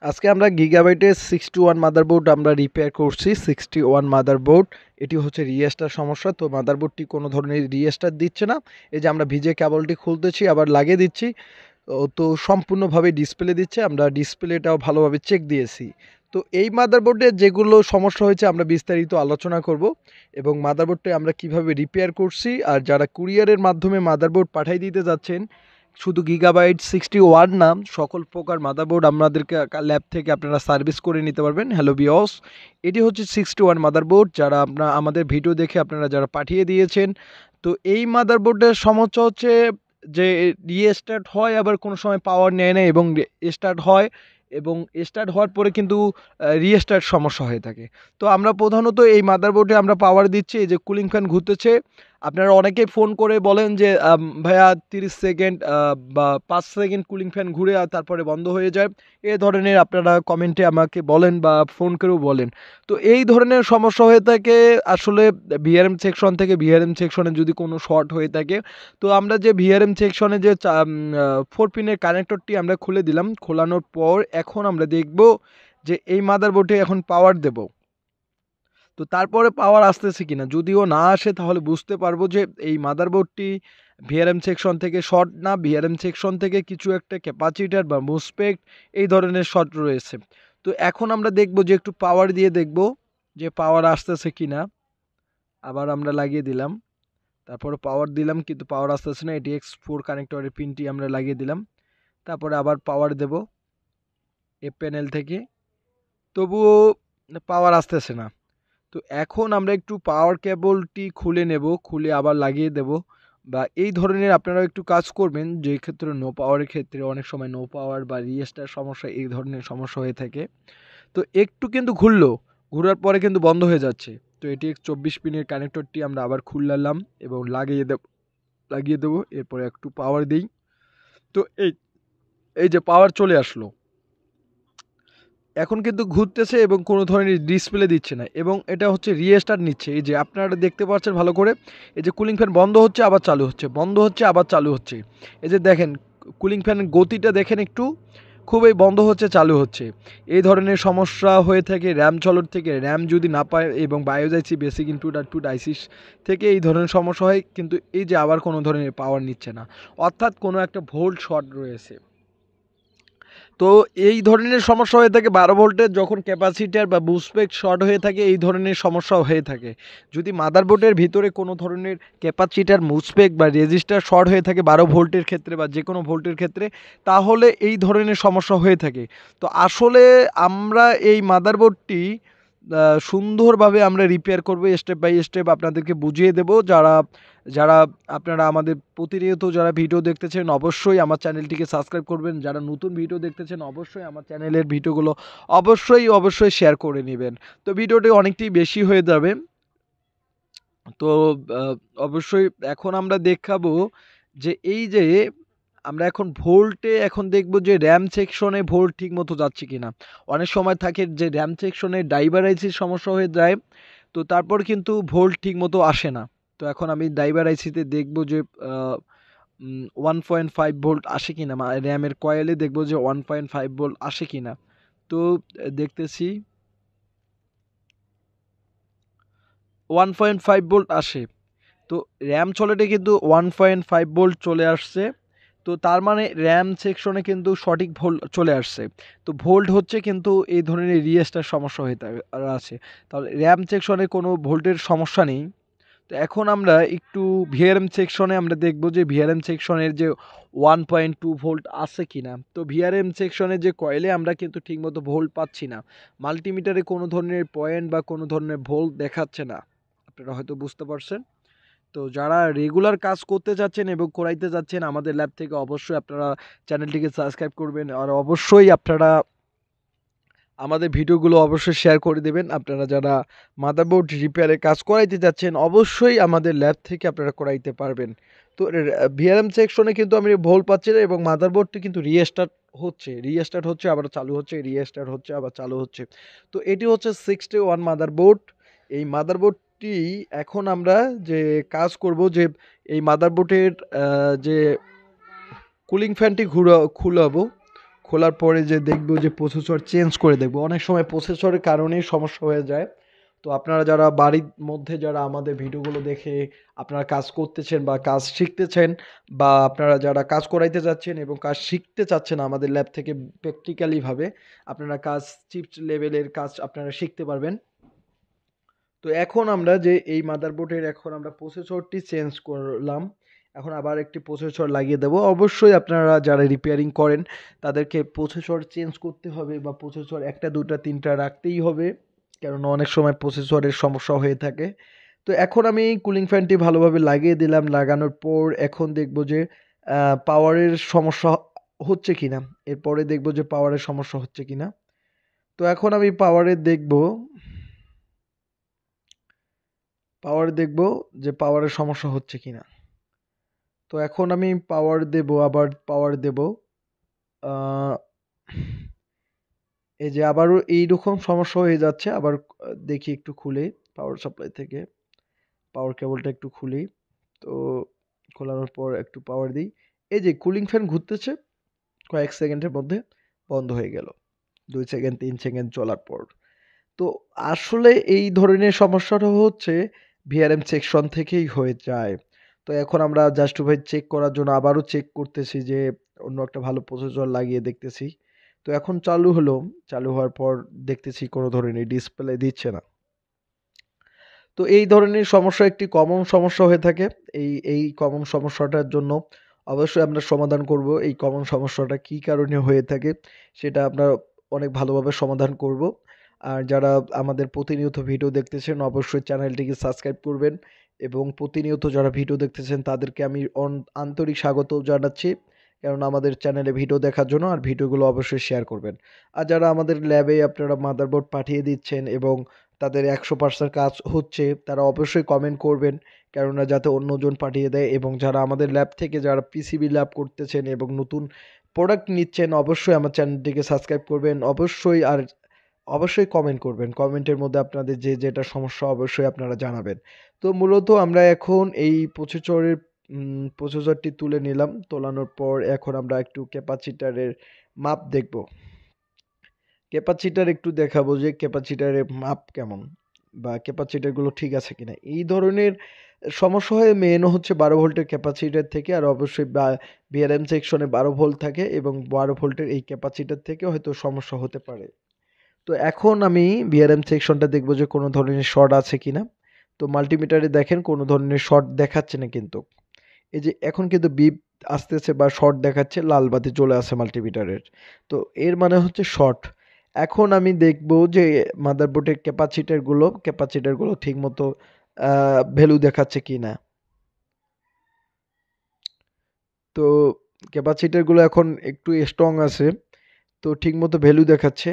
আজকে আমরা গিগাবাইটের 61 মাদারবোর্ড আমরা রিপেয়ার করছি। 61 মাদারবোর্ড, এটি হচ্ছে রিস্টার সমস্যা। তো মাদারবোর্ডটি কোনো ধরনের রিস্টার দিচ্ছে না। এই যে আমরা ভিজে কেবলটি খুলতেছি, আবার লাগিয়ে দিচ্ছি। তো সম্পূর্ণভাবে ডিসপ্লে দিচ্ছে। আমরা ডিসপ্লেটাও ভালোভাবে চেক দিয়েছি। তো এই মাদারবোর্ডে যেগুলো সমস্যা হয়েছে আমরা বিস্তারিত আলোচনা করব, এবং মাদারবোর্ডটা আমরা কিভাবে রিপেয়ার করছি। আর যারা কুরিয়ারের মাধ্যমে মাদারবোর্ড পাঠিয়ে দিতে যাচ্ছেন, শুধু গিগাবাইট 61 নাম, সকল প্রকার মাদারবোর্ড আমাদেরকে ল্যাব থেকে আপনারা সার্ভিস করে নিতে পারবেন। হ্যালো বিয়স, এটি হচ্ছে 61 মাদারবোর্ড, যারা আপনারা আমাদের ভিডিও দেখে আপনারা যারা পাঠিয়ে দিয়েছেন। তো এই মাদারবোর্ডের সমস্যা হচ্ছে যে রিস্টার্ট হয়, আবার কোনো সময় পাওয়ার নেয় না, এবং স্টার্ট হয়, এবং স্টার্ট হওয়ার পরে কিন্তু রিস্টার্ট সমস্যা হয়ে থাকে। তো আমরা প্রধানত এই মাদারবোর্ডে আমরা পাওয়ার দিচ্ছি। এই যে কুলিং ফ্যান ঘুরতেছে, আপনারা অনেকেই ফোন করে বলেন যে ভাইয়া 30 সেকেন্ড বা 5 সেকেন্ড কুলিং ফ্যান ঘুরে আর তারপরে বন্ধ হয়ে যায়। এ ধরনের আপনারা কমেন্টে আমাকে বলেন বা ফোন করেও বলেন। তো এই ধরনের সমস্যা হয়ে থাকে আসলে ভিআরএম সেকশন থেকে। ভিআরএম সেকশনে যদি কোনো শর্ট হয়ে থাকে, তো আমরা যে ভিআরএম সেকশনে যে 4 পিনের কানেক্টরটি আমরা খুলে দিলাম, খোলানোর পর এখন আমরা দেখব যে এই মাদারবোর্ডে এখন পাওয়ার দেব। তো তারপরে পাওয়ার আসতেছে কিনা, যদিও না আসে তাহলে বুঝতে পারবো যে এই মাদারবোর্ডটি ভিআরএম সেকশন থেকে শর্ট না, ভিআরএম সেকশন থেকে কিছু একটা ক্যাপাসিটার বা মুসপেক্ট এই ধরনের শর্ট রয়েছে। তো এখন আমরা দেখব যে একটু পাওয়ার দিয়ে দেখব যে পাওয়ার আসতেছে কিনা। আবার আমরা লাগিয়ে দিলাম, তারপরে পাওয়ার দিলাম, কিন্তু পাওয়ার আসতেছে না। এটি X4 কানেক্টরের পিনটি আমরা লাগিয়ে দিলাম, তারপরে আবার পাওয়ার দেব এ প্যানেল থেকে, তবুও পাওয়ার আসতেছে না। তো এখন আমরা একটু পাওয়ার কেবলটি খুলে নেব, খুলে আবার লাগিয়ে দেব। বা এই ধরনের আপনারা একটু কাজ করবেন, যে ক্ষেত্রে নো পাওয়ারের ক্ষেত্রে অনেক সময় নো পাওয়ার বা রিস্টার সমস্যা এই ধরনের সমস্যা হয়ে থাকে। তো একটু কিন্তু ঘুরলো, ঘোরার পরে কিন্তু বন্ধ হয়ে যাচ্ছে। তো এটি 24 পিনের কানেক্টরটি আমরা আবার খুললাম এবং লাগিয়ে দেবো। এরপরে একটু পাওয়ার দিই। তো এই এই যে পাওয়ার চলে আসলো, এখন কিন্তু ঘুরতেছে এবং কোনো ধরনের ডিসপ্লে দিচ্ছে না, এবং এটা হচ্ছে রিস্টার্ট নিচ্ছে। এই যে আপনারা দেখতে পাচ্ছেন ভালো করে, এই যে কুলিং ফ্যান বন্ধ হচ্ছে আবার চালু হচ্ছে, বন্ধ হচ্ছে আবার চালু হচ্ছে। এই যে দেখেন কুলিং ফ্যানের গতিটা দেখেন একটু, খুবই বন্ধ হচ্ছে চালু হচ্ছে। এই ধরনের সমস্যা হয়ে থাকে র্যাম চলর থেকে। র্যাম যদি না পায় এবং বায়োস আইসি বেসিক ইনপুট আউটপুট আইসিস থেকে এই ধরনের সমস্যা হয়, কিন্তু এই যে আবার কোনো ধরনের পাওয়ার নিচ্ছে না, অর্থাৎ কোনো একটা ভোল্ট শর্ট রয়েছে। তো এই ধরনের সমস্যা হয়ে থাকে 12 ভোল্টের, যখন ক্যাপাসিটার বা বুস্টপেক শর্ট হয়ে থাকে এই ধরনের সমস্যাও হয়ে থাকে। যদি মাদারবোর্ডের ভিতরে কোনো ধরনের ক্যাপাসিটার মুসপেক বা রেজিস্টার শর্ট হয়ে থাকে 12 ভোল্টের ক্ষেত্রে বা যে কোনো ভোল্টের ক্ষেত্রে, তাহলে এই ধরনের সমস্যা হয়ে থাকে। তো আসলে আমরা এই মাদারবোর্ডটি সুন্দরভাবে আমরা রিপেয়ার করব, স্টেপ বাই স্টেপ আপনাদেরকে বুঝিয়ে দেব। যারা যারা আপনারা আমাদের প্রতিনিয়ত যারা ভিডিও দেখতেছেন অবশ্যই আমার চ্যানেলটিকে সাবস্ক্রাইব করবেন। যারা নতুন ভিডিও দেখতেছেন অবশ্যই আমার চ্যানেলের ভিডিওগুলো অবশ্যই শেয়ার করে নেবেন। তো ভিডিওটি অনেকটাই বেশি হয়ে যাবে। তো আহ, অবশ্যই এখন আমরা দেখাবো যে এই যে আমরা এখন ভোল্টে এখন দেখব যে র্যাম সেকশনে ভোল্ট ঠিক মতো যাচ্ছে কিনা। অনেক সময় থাকে যে র্যাম সেকশনে ড্রাইভার আইসির সমস্যা হয়ে যায়, তো তারপর কিন্তু ভোল্ট ঠিক মতো আসে না। তো এখন আমি ড্রাইভার আইসিতে দেখব যে 1.5 ভোল্ট আসে কিনা, র্যামের কয়েলে দেখব যে 1.5 ভোল্ট আসে কিনা। তো দেখতেছি 1.5 ভোল্ট আসে। তো র্যাম চলেটে কিন্তু 1.5 ভোল্ট চলে আসছে। তো তার মানে র্যাম সেকশনে কিন্তু সঠিক ভোল্ট চলে আসছে। তো ভোল্ট হচ্ছে কিন্তু এই ধরনের রিএসটার সমস্যা হয়ে আছে। তাহলে র্যাম সেকশনে কোনো ভোল্টের সমস্যা নেই। তো এখন আমরা একটু ভিআরএম সেকশনে আমরা দেখব যে ভিআরএম সেকশনের যে 1.2 ভোল্ট আছে কিনা। তো ভিআরএম সেকশনে যে কয়েলে আমরা কিন্তু ঠিকমতো ভোল্ট পাচ্ছি না, মাল্টিমিটারে কোনো ধরনের পয়েন্ট বা কোনো ধরনের ভোল্ট দেখাচ্ছে না। আপনারা হয়তো বুঝতে পারছেন। তো যারা রেগুলার কাজ করতে যাচ্ছেন এবং করাইতে যাচ্ছেন আমাদের ল্যাব থেকে, অবশ্যই আপনারা চ্যানেলটিকে সাবস্ক্রাইব করবেন, আর অবশ্যই আপনারা আমাদের ভিডিওগুলো অবশ্যই শেয়ার করে দেবেন। আপনারা যারা মাদারবোর্ড রিপেয়ারের কাজ করাইতে যাচ্ছেন অবশ্যই আমাদের ল্যাব থেকে আপনারা করাইতে পারবেন। তো ভিআরএম সেকশনে কিন্তু আমি ভুল পাচ্ছি না, এবং মাদারবোর্ডটি কিন্তু রিস্টার্ট হচ্ছে আবার চালু হচ্ছে, রিস্টার্ট হচ্ছে আবার চালু হচ্ছে। তো এটি হচ্ছে 61 মাদারবোর্ড। এই মাদারবোর্ডটি এখন আমরা যে কাজ করব, যে এই মাদারবোর্ডের যে কুলিং ফ্যানটি খুলাবো। খোলার পরে যে দেখবো যে প্রসেসর চেঞ্জ করে দেখবো, অনেক সময় প্রসেসরের কারণেই সমস্যা হয়ে যায়। তো আপনারা যারা বাড়ির মধ্যে যারা আমাদের ভিডিওগুলো দেখে আপনারা কাজ করতেছেন বা কাজ শিখতেছেন, বা আপনারা যারা কাজ করাইতে যাচ্ছেন এবং কাজ শিখতে চাচ্ছেন আমাদের ল্যাব থেকে প্র্যাকটিক্যালিভাবে, আপনারা কাজ চিপস লেভেলের কাজ আপনারা শিখতে পারবেন। তো এখন আমরা যে এই মাদারবোর্ডের এখন আমরা প্রসেসরটি চেঞ্জ করলাম, এখন আবার একটি প্রসেসর লাগিয়ে দেবো। অবশ্যই আপনারা যারা রিপেয়ারিং করেন তাদেরকে প্রসেসর চেঞ্জ করতে হবে, বা প্রসেসর একটা দুটা তিনটা রাখতেই হবে, কারণ অনেক সময় প্রসেসরের সমস্যা হয়ে থাকে। তো এখন আমি কুলিং ফ্যানটি ভালোভাবে লাগিয়ে দিলাম, লাগানোর পর এখন দেখব যে পাওয়ারের সমস্যা হচ্ছে কিনা, এরপরে দেখব যে পাওয়ারের সমস্যা হচ্ছে কিনা। তো এখন আমি পাওয়ার দেখব যে পাওয়ারের সমস্যা হচ্ছে কিনা। তো এখন আমি পাওয়ার দেব, আবার পাওয়ার দেব। আহ, এই যে আবারও এইরকম সমস্যা হয়ে যাচ্ছে। আবার দেখি একটু খুলে পাওয়ার সাপ্লাই থেকে পাওয়ার কেবলটা একটু খুলি। তো খোলানোর পর একটু পাওয়ার দিই। এই যে কুলিং ফ্যান ঘুরতেছে, কয়েক সেকেন্ডের মধ্যে বন্ধ হয়ে গেল, 2 সেকেন্ড 3 সেকেন্ড চলার পর। তো আসলে এই ধরনের সমস্যাটা হচ্ছে ভিআরএম সেকশন থেকেই হয়ে যায়। তো এখন আমরা জাস্টিফাই চেক করার জন্য আবারও চেক করতেছি যে অন্য একটা ভালো প্রসেসর লাগিয়ে দেখতেছি। তো এখন চালু হলো, চালু হওয়ার পর দেখতেছি কোনো ধরনের ডিসপ্লে দিচ্ছে না। তো এই ধরনের সমস্যা একটি কমন সমস্যা হয়ে থাকে। এই কমন সমস্যাটার জন্য অবশ্যই আমরা সমাধান করব। এই কমন সমস্যাটা কী কারণে হয়ে থাকে সেটা আমরা অনেক ভালোভাবে সমাধান করব। আর যারা আমাদের প্রতিনিয়ত ভিডিও দেখতেছেন অবশ্যই চ্যানেলটিকে সাবস্ক্রাইব করবেন, এবং প্রতিনিয়ত যারা ভিডিও দেখতেছেন তাদেরকে আমি আন্তরিক স্বাগত জানাচ্ছি, কারণ আমাদের চ্যানেলে ভিডিও দেখার জন্য, আর ভিডিওগুলো অবশ্যই শেয়ার করবেন। আর যারা আমাদের ল্যাবে আপনারা মাদারবোর্ড পাঠিয়ে দিচ্ছেন এবং তাদের 100% কাজ হচ্ছে, তারা অবশ্যই কমেন্ট করবেন, কেননা যাতে অন্যজন পাঠিয়ে দেয়। এবং যারা আমাদের ল্যাব থেকে যারা পিসিবি ল্যাব করতেছেন এবং নতুন প্রোডাক্ট নিচ্ছেন অবশ্যই আমার চ্যানেলটিকে সাবস্ক্রাইব করবেন অবশ্যই। আর অবশ্যই কমেন্ট করবেন, কমেন্টের মধ্যে আপনাদের যে যেটা সমস্যা অবশ্যই আপনারা জানাবেন। তো মূলত আমরা এখন এই প্রসেসরটি তুলে নিলাম, তোলানোর পর এখন আমরা একটু ক্যাপাসিটারের মাপ দেখব, ক্যাপাসিটার একটু দেখাবো যে ক্যাপাসিটারের মাপ কেমন, বা ক্যাপাসিটারগুলো ঠিক আছে কিনা। এই ধরনের সমস্যা হয় মেন হচ্ছে 12 ভোল্টের ক্যাপাসিটার থেকে, আর অবশ্যই ভিআরএম সেকশনে 12 ভোল্ট থাকে, এবং 12 ভোল্টের এই ক্যাপাসিটার থেকে হয়তো সমস্যা হতে পারে। তো এখন আমি ভিআরএম সেকশনটা দেখবো যে কোনো ধরনের শর্ট আছে কিনা। তো মাল্টিমিটারে দেখেন কোনো ধরনের শর্ট দেখাচ্ছে না, কিন্তু এই যে এখন কিন্তু বিপ আসতেছে বা শর্ট দেখাচ্ছে, লাল বাতি চলে আসে মাল্টিমিটারের। তো এর মানে হচ্ছে শর্ট। এখন আমি দেখব যে মাদারবোর্ডের ক্যাপাসিটারগুলো ঠিকমতো ভ্যালু দেখাচ্ছে কিনা। তো ক্যাপাসিটারগুলো এখন একটু স্ট্রং আছে, তো ঠিকমতো ভ্যালু দেখাচ্ছে।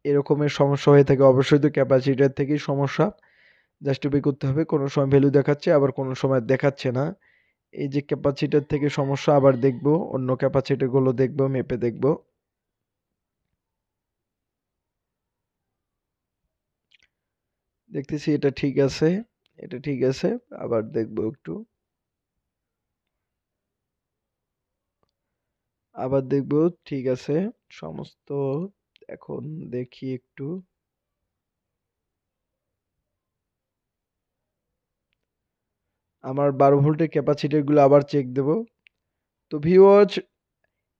এরকমের সমস্যা হয়ে থাকে অবশ্যই, তো ক্যাপাসিটার থেকেই সমস্যা। জাস্টিফাই করতে হবে, কোনো সময় ভ্যালু দেখাচ্ছে আবার কোনো সময় দেখাচ্ছে না। এই যে ক্যাপাসিটার থেকে সমস্যা, আবার দেখব অন্য ক্যাপাসিটারগুলো দেখব, মেপে দেখব। দেখতেছি এটা ঠিক আছে, এটা ঠিক আছে। আবার দেখব একটু, আবার দেখব, ঠিক আছে সমস্ত। এখন দেখি একটু, আমার 12 ভোল্টের ক্যাপাসিটারগুলো আবার চেক দেব। তো ভিউয়ার্স,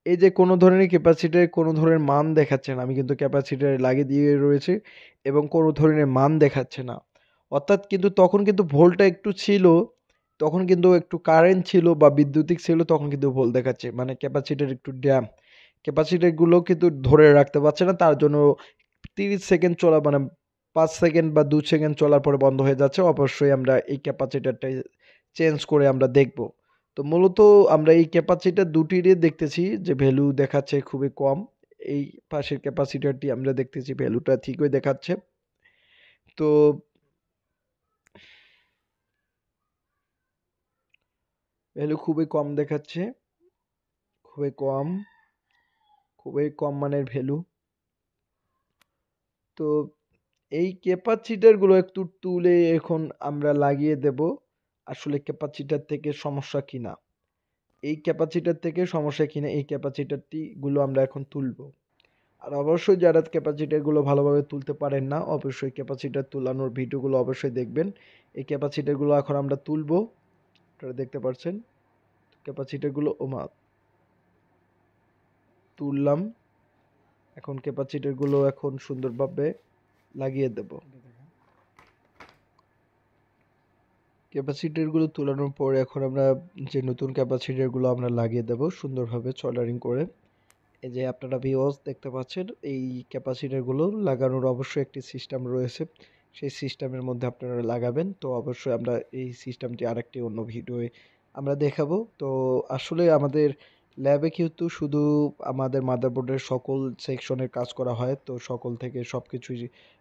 এই যে কোনো ধরনের ক্যাপাসিটরে কোনো ধরনের মান দেখাচ্ছে না, আমি কিন্তু ক্যাপাসিটরে লাগিয়ে দিয়ে রয়েছে এবং কোনো ধরনের মান দেখাচ্ছে না। অর্থাৎ কিন্তু তখন কিন্তু ভোল্টটা একটু ছিল, তখন কিন্তু একটু কারেন্ট ছিল বা বিদ্যুতিক ছিল, তখন কিন্তু ভোল্ট দেখাচ্ছে, মানে ক্যাপাসিটর একটু ড্যাম। ক্যাপাসিটরগুলো কিন্তু ধরে রাখতে পারছে না, তার জন্য 30 সেকেন্ড চলা মানে 5 সেকেন্ড বা 2 সেকেন্ড চলার পরে বন্ধ হয়ে যাচ্ছে। অবশ্যই আমরা এই ক্যাপাসিটরটা চেঞ্জ করে আমরা দেখব। তো মূলত আমরা এই ক্যাপাসিটর দুটিরই দেখতেছি যে ভ্যালু দেখাচ্ছে খুবই কম। এই পাশের ক্যাপাসিটরটি আমরা দেখতেছি ভ্যালুটা ঠিকই দেখাচ্ছে। তো ভ্যালু খুবই কম দেখাচ্ছে, খুবই কম, খুবই কম মানের ভ্যালু। তো এই ক্যাপাসিটরগুলো একটু তুলে এখন আমরা লাগিয়ে দেব, আসলে ক্যাপাসিটর থেকে সমস্যা কিনা। এই ক্যাপাসিটার থেকে সমস্যা কিনা এই ক্যাপাসিটারটিগুলো আমরা এখন তুলব। আর অবশ্যই যারা ক্যাপাসিটারগুলো ভালোভাবে তুলতে পারেন না অবশ্যই ক্যাপাসিটার তুলানোর ভিডিওগুলো অবশ্যই দেখবেন। এই ক্যাপাসিটারগুলো এখন আমরা তুলব। আপনারা দেখতে পাচ্ছেন ক্যাপাসিটারগুলো তুললাম। এখন ক্যাপাসিটারগুলো এখন সুন্দরভাবে লাগিয়ে দেব। ক্যাপাসিটারগুলো তুলানোর পরে এখন আমরা যে নতুন ক্যাপাসিটারগুলো আমরা লাগিয়ে দেব সুন্দরভাবে সোল্ডারিং করে। এই যে আপনারা ভিউয়ার্স দেখতে পাচ্ছেন এই ক্যাপাসিটারগুলো লাগানোর অবশ্যই একটি সিস্টেম রয়েছে। সেই সিস্টেমের মধ্যে আপনারা লাগাবেন। তো অবশ্যই আমরা এই সিস্টেমটি আরেকটি অন্য ভিডিওয়ে আমরা দেখাবো। তো আসলে আমাদের ল্যাবে কিন্তু শুধু আমাদের মাদারবোর্ডের সকল সেকশনের কাজ করা হয়। তো সকল থেকে সবকিছুই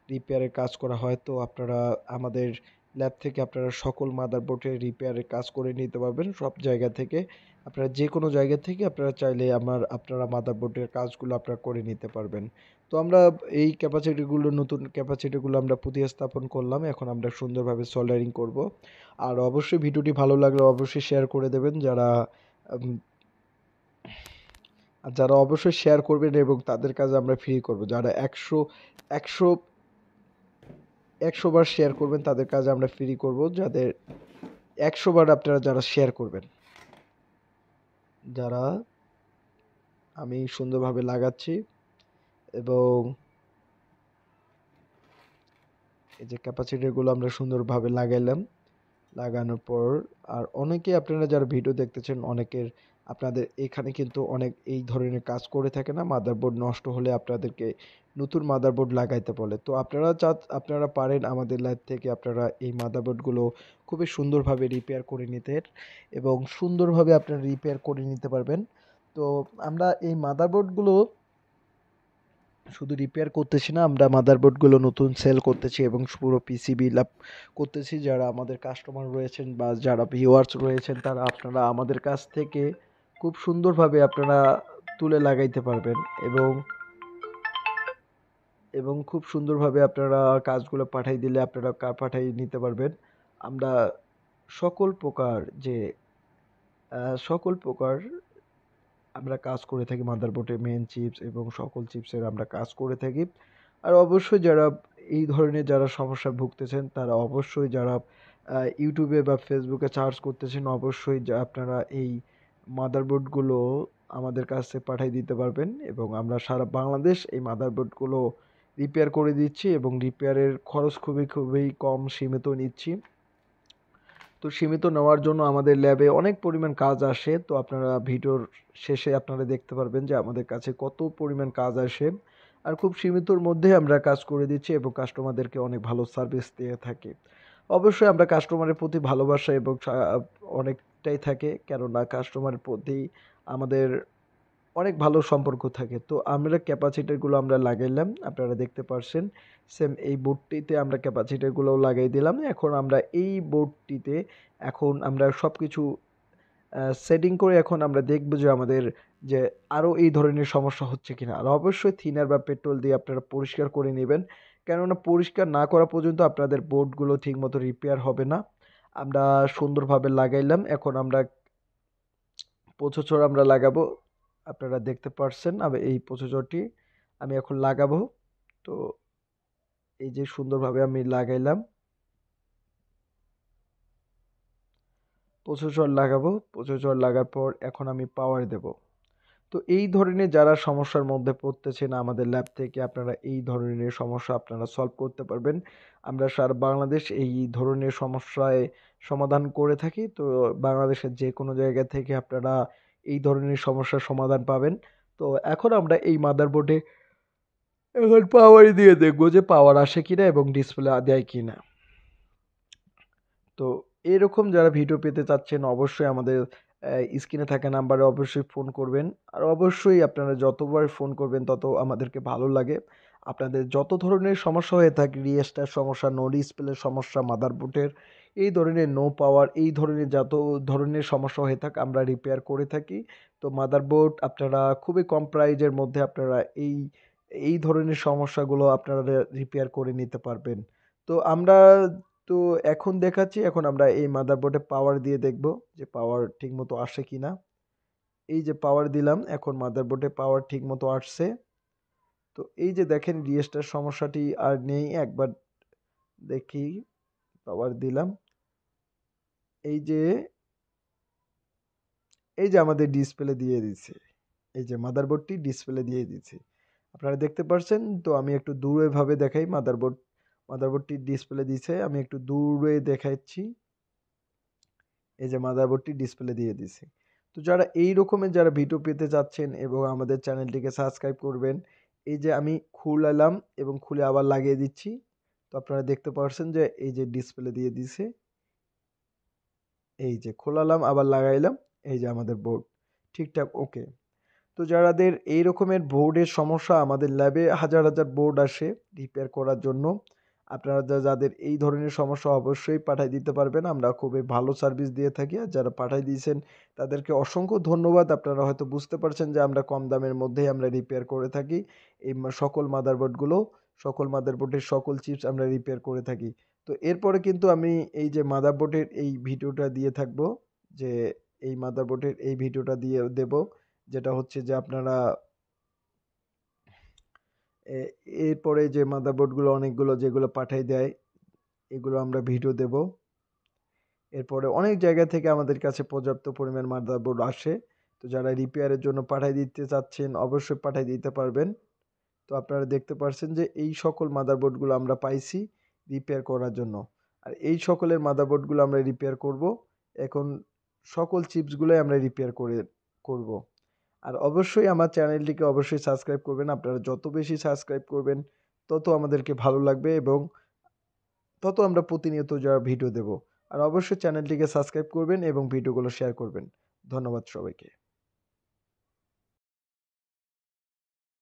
রিপেয়ারের কাজ করা হয়। তো আপনারা আমাদের ল্যাব থেকে আপনারা সকল মাদারবোর্ডের রিপেয়ারের কাজ করে নিতে পারবেন সব জায়গা থেকে। আপনারা যে কোনো জায়গা থেকে আপনারা চাইলে আপনারা মাদারবোর্ডের কাজগুলো আপনারা করে নিতে পারবেন। তো আমরা এই ক্যাপাসিটিগুলো নতুন ক্যাপাসিটিগুলো আমরা প্রতিস্থাপন করলাম। এখন আমরা সুন্দরভাবে সোল্ডারিং করব। আর অবশ্যই ভিডিওটি ভালো লাগলে অবশ্যই শেয়ার করে দেবেন উম, যারা অবশ্যই শেয়ার করবেন এবং তাদের কাজে আমরা ফ্রি করব। যারা 100 100 বার শেয়ার করবেন তাদের কাজে আমরা ফ্রি করব। যাদের 100 বার আপনারা যারা শেয়ার করবেন, যারা আমি সুন্দরভাবে লাগাচ্ছি এবং এই যে ক্যাপাসিটরগুলো আমরা সুন্দরভাবে লাগাইলাম। লাগানোর পর আর অনেকে আপনারা যারা ভিডিও দেখতেছেন অনেকের আপনাদের এখানে কিন্তু অনেক এই ধরনের কাজ করে থাকে না, মাদারবোর্ড নষ্ট হলে আপনাদেরকে নতুন মাদারবোর্ড লাগাইতে বলে। তো আপনারা পারেন আমাদের ল্যাব থেকে আপনারা এই মাদারবোর্ডগুলো খুবই সুন্দরভাবে রিপেয়ার করে নিতে এবং সুন্দরভাবে আপনারা রিপেয়ার করে নিতে পারবেন। তো আমরা এই মাদারবোর্ডগুলো শুধু রিপেয়ার করতেছি না, আমরা মাদারবোর্ডগুলো নতুন সেল করতেছি এবং পুরো পিসিবি ল্যাব করতেছি। যারা আমাদের কাস্টমার রয়েছেন বা যারা ভিউয়ার্স রয়েছেন তারা আপনারা আমাদের কাছ থেকে খুব সুন্দরভাবে আপনারা তুলে লাগাইতে পারবেন এবং খুব সুন্দরভাবে আপনারা কাজগুলো পাঠাই দিলে আপনারা পাঠাই নিতে পারবেন। আমরা সকল প্রকার যে সকল প্রকার আমরা কাজ করে থাকি মাদারবোর্ডের মেইন চিপস এবং সকল চিপসের আমরা কাজ করে থাকি। আর অবশ্যই যারা এই ধরনের যারা সমস্যায় ভুগতেছেন তারা অবশ্যই যারা ইউটিউবে বা ফেসবুকে সার্চ করতেছেন অবশ্যই আপনারা এই মাদারবোর্ডগুলো আমাদের কাছে পাঠিয়ে দিতে পারবেন এবং আমরা সারা বাংলাদেশ এই মাদারবোর্ডগুলো রিপেয়ার করে দিচ্ছি এবং রিপেয়ারের খরচ খুবই কম সীমিত নিচ্ছি। তো সীমিত নেওয়ার জন্য আমাদের ল্যাবে অনেক পরিমাণ কাজ আসে। তো আপনারা ভিডিওর শেষে আপনারা দেখতে পারবেন যে আমাদের কাছে কত পরিমাণ কাজ আসে। আর খুব সীমিতর মধ্যে আমরা কাজ করে দিচ্ছি এবং কাস্টমারদেরকে অনেক ভালো সার্ভিস দিয়ে থাকি। অবশ্যই আমরা কাস্টমারের প্রতি ভালোবাসা এবং অনেকটাই থাকে, কেননা কাস্টমারের প্রতি আমাদের অনেক ভালো সম্পর্ক থাকে। তো আমরা ক্যাপাসিটরগুলো আমরা লাগাইলাম, আপনারা দেখতে পারছেন। সেম এই বোর্ডটিতে আমরা ক্যাপাসিটরগুলোও লাগাই দিলাম। এখন আমরা এই বোর্ডটিতে এখন আমরা সব কিছু সেটিং করে এখন আমরা দেখব যে আমাদের যে আরও এই ধরনের সমস্যা হচ্ছে কিনা। আর অবশ্যই থিনার বা পেট্রোল দিয়ে আপনারা পরিষ্কার করে নেবেন, কেননা পরিষ্কার না করা পর্যন্ত আপনাদের বোর্ডগুলো ঠিকমতো রিপেয়ার হবে না। আমরা সুন্দরভাবে লাগাইলাম। এখন আমরা প্রসেসর আমরা লাগাবো। আপনারা দেখতে পারছেন এই প্রসেসরটি আমি এখন লাগাবো। তো এই যে সুন্দরভাবে আমি লাগাইলাম, প্রসেসর লাগাবো। প্রসেসর লাগার পর এখন আমি পাওয়ার দেব। তো এই ধরনের যারা সমস্যার মধ্যে পড়তেছেন আমাদের ল্যাব থেকে আপনারা এই ধরনের সমস্যা আপনারা সলভ করতে পারবেন। আমরা সারা বাংলাদেশ এই ধরনের সমস্যায় সমাধান করে থাকি। তো বাংলাদেশের যে কোনো জায়গা থেকে আপনারা এই ধরনের সমস্যার সমাধান পাবেন। তো এখন আমরা এই মাদারবোর্ডে এখন পাওয়ারই দিয়ে দেখবো যে পাওয়ার আসে কিনা এবং ডিসপ্লে দেয় কিনা। তো এরকম যারা ভিডিও পেতে চাচ্ছেন অবশ্যই আমাদের স্ক্রিনে থাকা নাম্বারে অবশ্যই ফোন করবেন। আর অবশ্যই আপনারা যতবার ফোন করবেন তত আমাদেরকে ভালো লাগে। আপনাদের যত ধরনের সমস্যা হয়ে থাকে, রিএসটার সমস্যা, নো ডিসপ্লের সমস্যা, মাদারবোর্ডের এই ধরনের নো পাওয়ার, এই ধরনের যত ধরনের সমস্যা হয়ে থাকে আমরা রিপেয়ার করে থাকি। তো মাদারবোর্ড আপনারা খুবই কম প্রাইজের মধ্যে আপনারা এই ধরনের সমস্যাগুলো আপনারা রিপেয়ার করে নিতে পারবেন। তো আমরা তো এখন দেখাচ্ছি, এখন আমরা এই মাদারবোর্ডে পাওয়ার দিয়ে দেখব যে পাওয়ার ঠিকমতো আসে কিনা। এই যে পাওয়ার দিলাম, এখন মাদারবোর্ডে পাওয়ার ঠিক মতো আসছে। তো এই যে দেখেন রিস্টার্ট সমস্যাটি আর নেই। একবার দেখি, পাওয়ার দিলাম, এই যে আমাদের ডিসপ্লে দিয়ে দিচ্ছে, এই যে মাদারবোর্ডটি ডিসপ্লে দিয়ে দিচ্ছে, আপনারা দেখতে পাচ্ছেন। তো আমি একটু দূরে ভাবে দেখাই, মাদারবোর্ডটি ডিসপ্লে দিছে, আমি একটু দূরে দেখাচ্ছি। এই যে মাদারবোর্ডটি ডিসপ্লে দিয়ে দিছে। তো যারা এই রকমের যারা ভিডিও পেতে চাচ্ছেন এবং আমাদের চ্যানেলটিকে সাবস্ক্রাইব করবেন, এই যে আমি খুলালাম এবং খুলে আবার লাগিয়ে দিচ্ছি। তো আপনারা দেখতে পাচ্ছেন যে এই যে ডিসপ্লে দিয়ে দিছে, এই যে খোলালাম আবার লাগাইলাম, এই যে আমাদের বোর্ড ঠিকঠাক ওকে। তো যাদের এই রকমের বোর্ডের সমস্যা, আমাদের ল্যাবে হাজার হাজার বোর্ড আসে রিপেয়ার করার জন্য। আপনারা যাদের এই ধরনের সমস্যা অবশ্যই পাঠিয়ে দিতে পারবেন, আমরা খুবই ভালো সার্ভিস দিয়ে থাকি। আর যারা পাঠিয়ে দিয়েছেন তাদেরকে অসংখ্য ধন্যবাদ। আপনারা হয়তো বুঝতে পারছেন যে আমরা কম দামের মধ্যেই আমরা রিপেয়ার করে থাকি এই সকল মাদারবোর্ডগুলো, সকল মাদারবোর্ডের সকল চিপস আমরা রিপেয়ার করে থাকি। তো এরপরে কিন্তু আমি এই যে মাদারবোর্ডের এই ভিডিওটা দিয়ে থাকবো, যে এই মাদারবোর্ডের এই ভিডিওটা দিয়ে দেব, যেটা হচ্ছে যে আপনারা এরপরে যে মাদারবোর্ডগুলো অনেকগুলো যেগুলো পাঠাই দেয়, এগুলো আমরা ভিডিও দেব। এরপরে অনেক জায়গা থেকে আমাদের কাছে পর্যাপ্ত পরিমাণ মাদারবোর্ড আসে। তো যারা রিপেয়ারের জন্য পাঠিয়ে দিতে চাচ্ছেন অবশ্যই পাঠিয়ে দিতে পারবেন। তো আপনারা দেখতে পাচ্ছেন যে এই সকল মাদারবোর্ডগুলো আমরা পাইছি রিপেয়ার করার জন্য। আর এই সকলের মাদারবোর্ডগুলো আমরা রিপেয়ার করব। এখন সকল চিপসগুলোই আমরা রিপেয়ার করব। আর অবশ্যই আমার চ্যানেলটিকে অবশ্যই সাবস্ক্রাইব করবেন। আপনারা যত বেশি সাবস্ক্রাইব করবেন তত আমাদেরকে ভালো লাগবে এবং তত আমরা প্রতিনিয়ত যারা ভিডিও দেব। আর অবশ্যই চ্যানেলটিকে সাবস্ক্রাইব করবেন এবং ভিডিওগুলো শেয়ার করবেন। ধন্যবাদ সবাইকে।